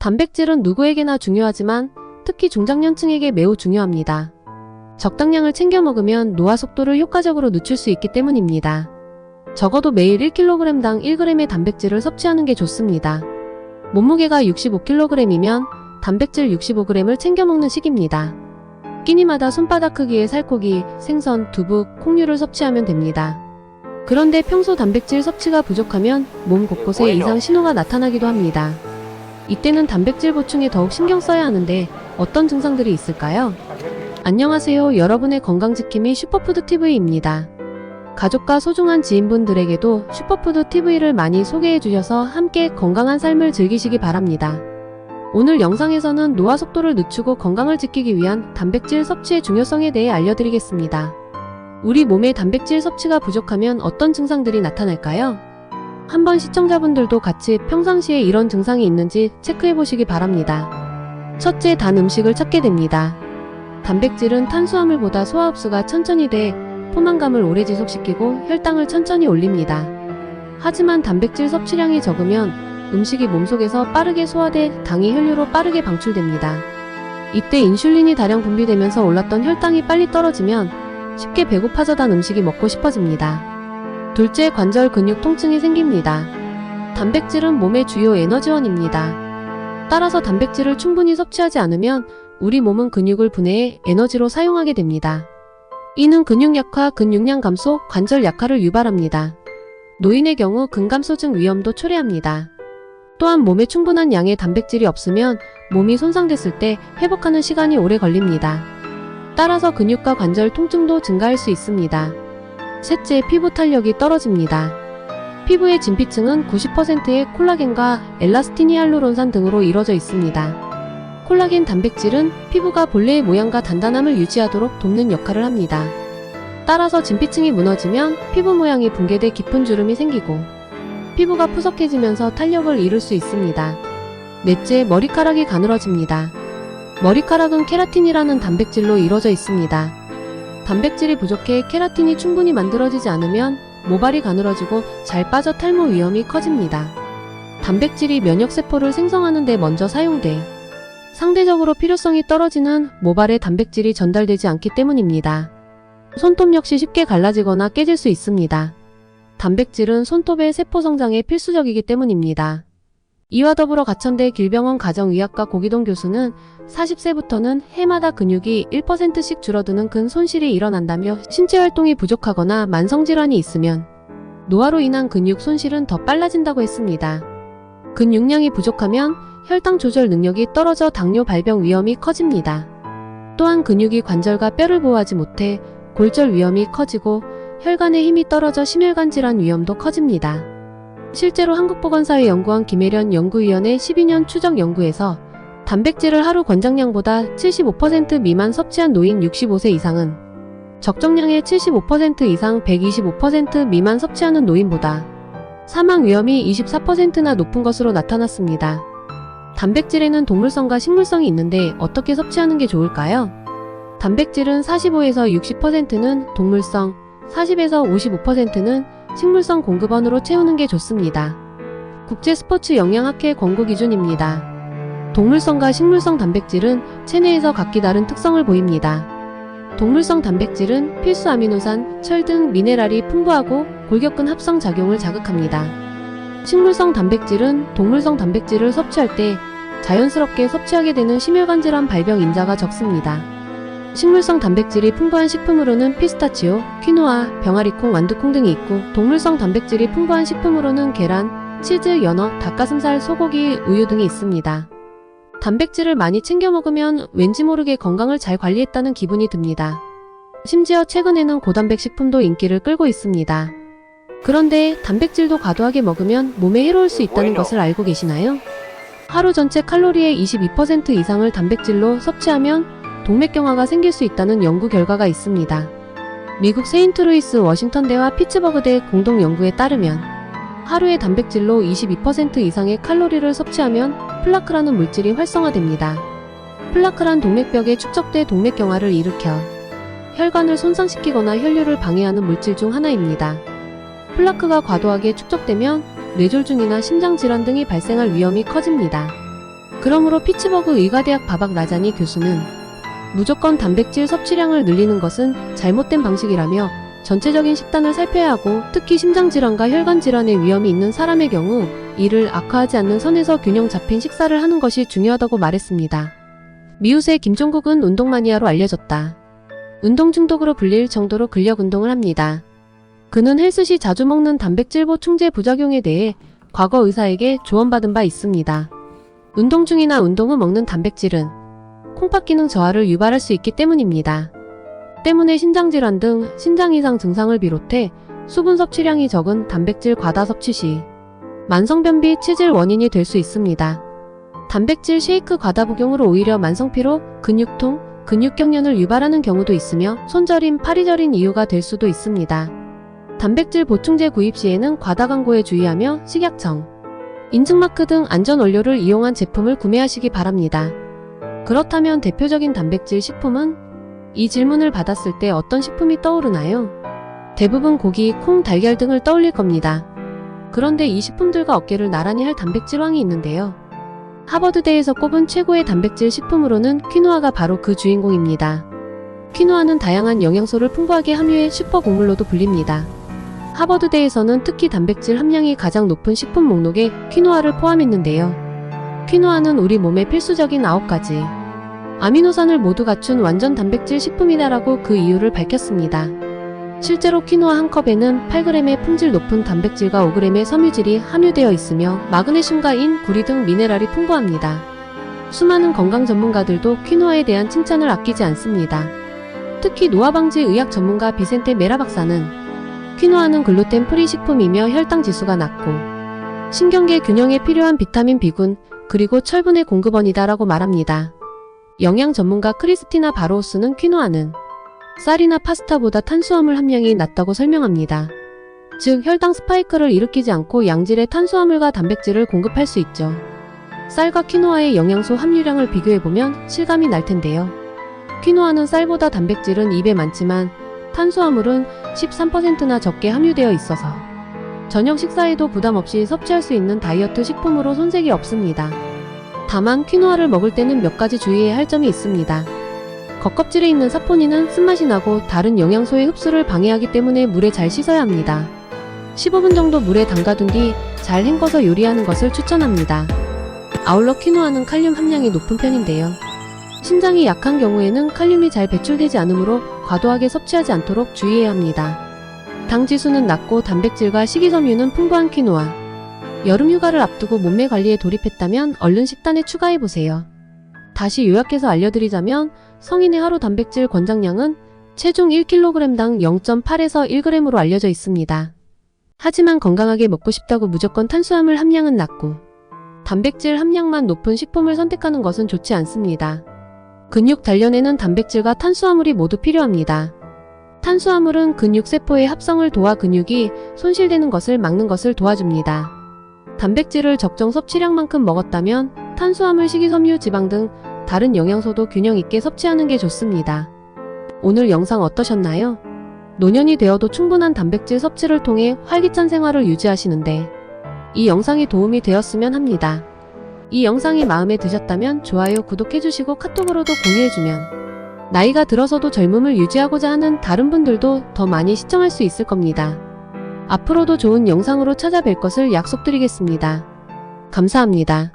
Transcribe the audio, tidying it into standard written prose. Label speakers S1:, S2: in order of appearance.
S1: 단백질은 누구에게나 중요하지만 특히 중장년층에게 매우 중요합니다. 적당량을 챙겨 먹으면 노화 속도를 효과적으로 늦출 수 있기 때문입니다. 적어도 매일 1kg당 1g의 단백질을 섭취하는 게 좋습니다. 몸무게가 65kg이면 단백질 65g을 챙겨 먹는 식입니다. 끼니마다 손바닥 크기의 살코기, 생선, 두부, 콩류를 섭취하면 됩니다. 그런데 평소 단백질 섭취가 부족하면 몸 곳곳에 이상 신호가 나타나기도 합니다. 이때는 단백질 보충에 더욱 신경 써야 하는데 어떤 증상들이 있을까요? 안녕하세요. 여러분의 건강지킴이 슈퍼푸드TV입니다. 가족과 소중한 지인분들에게도 슈퍼푸드TV를 많이 소개해주셔서 함께 건강한 삶을 즐기시기 바랍니다. 오늘 영상에서는 노화 속도를 늦추고 건강을 지키기 위한 단백질 섭취의 중요성에 대해 알려드리겠습니다. 우리 몸의 단백질 섭취가 부족하면 어떤 증상들이 나타날까요? 한번 시청자분들도 같이 평상시에 이런 증상이 있는지 체크해보시기 바랍니다. 첫째, 단 음식을 찾게 됩니다. 단백질은 탄수화물보다 소화 흡수가 천천히 돼 포만감을 오래 지속시키고 혈당을 천천히 올립니다. 하지만 단백질 섭취량이 적으면 음식이 몸속에서 빠르게 소화돼 당이 혈류로 빠르게 방출됩니다. 이때 인슐린이 다량 분비되면서 올랐던 혈당이 빨리 떨어지면 쉽게 배고파져 단 음식이 먹고 싶어집니다. 둘째, 관절 근육 통증이 생깁니다. 단백질은 몸의 주요 에너지원입니다. 따라서 단백질을 충분히 섭취하지 않으면 우리 몸은 근육을 분해해 에너지로 사용하게 됩니다. 이는 근육 약화, 근육량 감소, 관절 약화를 유발합니다. 노인의 경우 근감소증 위험도 초래합니다. 또한 몸에 충분한 양의 단백질이 없으면 몸이 손상됐을 때 회복하는 시간이 오래 걸립니다. 따라서 근육과 관절 통증도 증가할 수 있습니다. 셋째, 피부 탄력이 떨어집니다. 피부의 진피층은 90%의 콜라겐과 엘라스틴 히알루론산 등으로 이루어져 있습니다. 콜라겐 단백질은 피부가 본래의 모양과 단단함을 유지하도록 돕는 역할을 합니다. 따라서 진피층이 무너지면 피부 모양이 붕괴돼 깊은 주름이 생기고 피부가 푸석해지면서 탄력을 잃을 수 있습니다. 넷째, 머리카락이 가늘어집니다. 머리카락은 케라틴이라는 단백질로 이루어져 있습니다. 단백질이 부족해 케라틴이 충분히 만들어지지 않으면 모발이 가늘어지고 잘 빠져 탈모 위험이 커집니다. 단백질이 면역세포를 생성하는 데 먼저 사용돼 상대적으로 필요성이 떨어지는 모발에 단백질이 전달되지 않기 때문입니다. 손톱 역시 쉽게 갈라지거나 깨질 수 있습니다. 단백질은 손톱의 세포 성장에 필수적이기 때문입니다. 이와 더불어 가천대 길병원 가정의학과 고기동 교수는 40세부터는 해마다 근육이 1%씩 줄어드는 근손실이 일어난다며 신체 활동이 부족하거나 만성질환이 있으면 노화로 인한 근육 손실은 더 빨라진다고 했습니다. 근육량이 부족하면 혈당 조절 능력이 떨어져 당뇨 발병 위험이 커집니다. 또한 근육이 관절과 뼈를 보호하지 못해 골절 위험이 커지고 혈관의 힘이 떨어져 심혈관 질환 위험도 커집니다. 실제로 한국보건사회 연구원 김혜련 연구위원의 12년 추적 연구에서 단백질을 하루 권장량보다 75% 미만 섭취한 노인 65세 이상은 적정량의 75% 이상 125% 미만 섭취하는 노인보다 사망 위험이 24%나 높은 것으로 나타났습니다. 단백질에는 동물성과 식물성이 있는데 어떻게 섭취하는 게 좋을까요? 단백질은 45에서 60%는 동물성, 40에서 55%는 식물성 공급원으로 채우는 게 좋습니다. 국제스포츠 영양학회 권고 기준입니다. 동물성과 식물성 단백질은 체내에서 각기 다른 특성을 보입니다. 동물성 단백질은 필수 아미노산, 철 등 미네랄이 풍부하고 골격근 합성 작용을 자극합니다. 식물성 단백질은 동물성 단백질을 섭취할 때 자연스럽게 섭취하게 되는 심혈관 질환 발병 인자가 적습니다. 식물성 단백질이 풍부한 식품으로는 피스타치오, 퀴노아, 병아리콩, 완두콩 등이 있고 동물성 단백질이 풍부한 식품으로는 계란, 치즈, 연어, 닭가슴살, 소고기, 우유 등이 있습니다. 단백질을 많이 챙겨 먹으면 왠지 모르게 건강을 잘 관리했다는 기분이 듭니다. 심지어 최근에는 고단백 식품도 인기를 끌고 있습니다. 그런데 단백질도 과도하게 먹으면 몸에 해로울 수 있다는 것을 알고 계시나요? 하루 전체 칼로리의 22% 이상을 단백질로 섭취하면 동맥경화가 생길 수 있다는 연구 결과가 있습니다. 미국 세인트루이스 워싱턴대와 피츠버그대 공동 연구에 따르면 하루에 단백질로 22% 이상의 칼로리를 섭취하면 플라크라는 물질이 활성화됩니다. 플라크란 동맥벽에 축적돼 동맥경화를 일으켜 혈관을 손상시키거나 혈류를 방해하는 물질 중 하나입니다. 플라크가 과도하게 축적되면 뇌졸중이나 심장질환 등이 발생할 위험이 커집니다. 그러므로 피츠버그 의과대학 바박 라자니 교수는 무조건 단백질 섭취량을 늘리는 것은 잘못된 방식이라며 전체적인 식단을 살펴야 하고 특히 심장질환과 혈관질환의 위험이 있는 사람의 경우 이를 악화하지 않는 선에서 균형 잡힌 식사를 하는 것이 중요하다고 말했습니다. 미우새 김종국은 운동 마니아로 알려졌다. 운동 중독으로 불릴 정도로 근력 운동을 합니다. 그는 헬스시 자주 먹는 단백질 보충제 부작용에 대해 과거 의사에게 조언받은 바 있습니다. 운동 중이나 운동 후 먹는 단백질은 콩팥 기능 저하를 유발할 수 있기 때문입니다. 때문에 신장질환 등 신장 이상 증상을 비롯해 수분 섭취량이 적은 단백질 과다 섭취 시 만성변비, 치질 원인이 될 수 있습니다. 단백질 쉐이크 과다 복용으로 오히려 만성피로, 근육통, 근육경련을 유발하는 경우도 있으며 손저림, 팔이 저린 이유가 될 수도 있습니다. 단백질 보충제 구입 시에는 과다 광고에 주의하며 식약청, 인증마크 등 안전 원료를 이용한 제품을 구매하시기 바랍니다. 그렇다면 대표적인 단백질 식품은? 이 질문을 받았을 때 어떤 식품이 떠오르나요? 대부분 고기, 콩, 달걀 등을 떠올릴 겁니다. 그런데 이 식품들과 어깨를 나란히 할 단백질왕이 있는데요. 하버드대에서 꼽은 최고의 단백질 식품으로는 퀴노아가 바로 그 주인공입니다. 퀴노아는 다양한 영양소를 풍부하게 함유해 슈퍼곡물로도 불립니다. 하버드대에서는 특히 단백질 함량이 가장 높은 식품 목록에 퀴노아를 포함했는데요. 퀴노아는 우리 몸에 필수적인 9가지 아미노산을 모두 갖춘 완전 단백질 식품이다라고 그 이유를 밝혔습니다. 실제로 퀴노아 한 컵에는 8g의 품질 높은 단백질과 5g의 섬유질이 함유되어 있으며 마그네슘과 인, 구리 등 미네랄이 풍부합니다. 수많은 건강 전문가들도 퀴노아에 대한 칭찬을 아끼지 않습니다. 특히 노화방지 의학 전문가 비센테 메라 박사는 퀴노아는 글루텐 프리 식품이며 혈당 지수가 낮고 신경계 균형에 필요한 비타민 B군 그리고 철분의 공급원이다라고 말합니다. 영양 전문가 크리스티나 바로우스는 퀴노아는 쌀이나 파스타보다 탄수화물 함량이 낮다고 설명합니다. 즉 혈당 스파이크를 일으키지 않고 양질의 탄수화물과 단백질을 공급할 수 있죠. 쌀과 퀴노아의 영양소 함유량을 비교해보면 실감이 날 텐데요. 퀴노아는 쌀보다 단백질은 2배 많지만 탄수화물은 13%나 적게 함유되어 있어서 저녁 식사에도 부담 없이 섭취할 수 있는 다이어트 식품으로 손색이 없습니다. 다만 퀴노아를 먹을 때는 몇 가지 주의해야 할 점이 있습니다. 겉껍질에 있는 사포닌은 쓴맛이 나고 다른 영양소의 흡수를 방해하기 때문에 물에 잘 씻어야 합니다. 15분 정도 물에 담가둔 뒤 잘 헹궈서 요리하는 것을 추천합니다. 아울러 퀴노아는 칼륨 함량이 높은 편인데요. 신장이 약한 경우에는 칼륨이 잘 배출되지 않으므로 과도하게 섭취하지 않도록 주의해야 합니다. 당 지수는 낮고 단백질과 식이섬유는 풍부한 퀴노아. 여름 휴가를 앞두고 몸매 관리에 돌입했다면 얼른 식단에 추가해보세요. 다시 요약해서 알려드리자면 성인의 하루 단백질 권장량은 체중 1kg당 0.8에서 1g으로 알려져 있습니다. 하지만 건강하게 먹고 싶다고 무조건 탄수화물 함량은 낮고 단백질 함량만 높은 식품을 선택하는 것은 좋지 않습니다. 근육 단련에는 단백질과 탄수화물이 모두 필요합니다. 탄수화물은 근육세포의 합성을 도와 근육이 손실되는 것을 막는 것을 도와줍니다. 단백질을 적정 섭취량만큼 먹었다면 탄수화물, 식이섬유, 지방 등 다른 영양소도 균형 있게 섭취하는 게 좋습니다. 오늘 영상 어떠셨나요? 노년이 되어도 충분한 단백질 섭취를 통해 활기찬 생활을 유지하시는데 이 영상이 도움이 되었으면 합니다. 이 영상이 마음에 드셨다면 좋아요, 구독해주시고 카톡으로도 공유해주면 나이가 들어서도 젊음을 유지하고자 하는 다른 분들도 더 많이 시청할 수 있을 겁니다. 앞으로도 좋은 영상으로 찾아뵐 것을 약속드리겠습니다. 감사합니다.